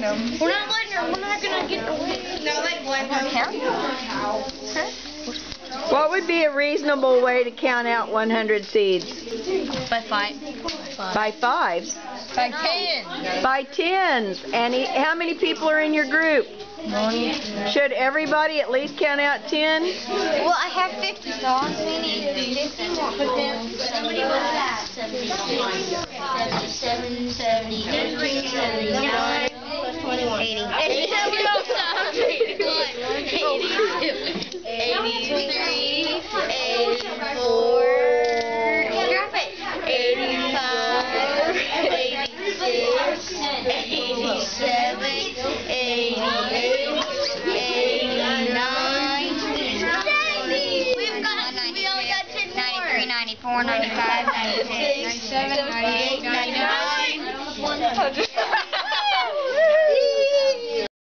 them. We're not letting her. We're not gonna get away. No, like one count. What would be a reasonable way to count out 100 seeds? By 5. By 5s? By 10. By 10s. Annie, how many people are in your group? Should everybody at least count out 10? Well, I have 50, so I'm meaning 50 more. Somebody was that. 77, 78, 79, 21. 80. 83, 84, Drop it. 85, 86, 87, 88, 89, We only got 10 more. 93, 94, 95, 96, 97, 98, 99. 100.